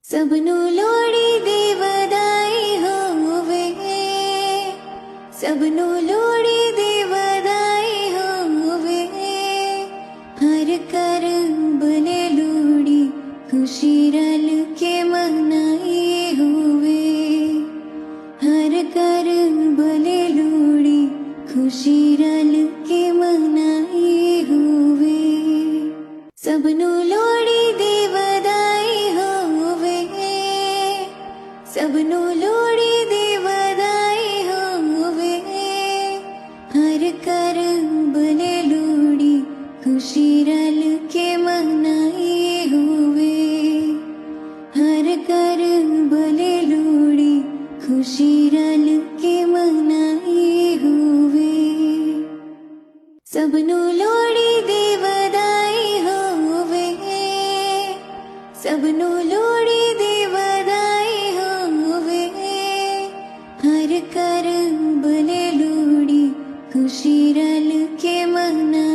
सबनू लोड़ी दे वधाई होवे, सबनू लोड़ी दे वधाई होवे। हर कर बने लोड़ी खुशी रल के मनाई होवे। हर कर बने लोड़ी खुशी रल के मनाई होवे। सबनू लोड़ी दे वधाई होवे, सबनू लोड़ी दे वधाई होवे। हर कर बने लोड़ी खुशी रल के मनाई होवे। हर कर बने लोड़ी खुशी रल के मनाई होवे। सबनू लोड़ी दे वधाई होवे, सबनू लोड़ी दे वधाई होवे। हर कर बने लोड़ी खुशी रल के मना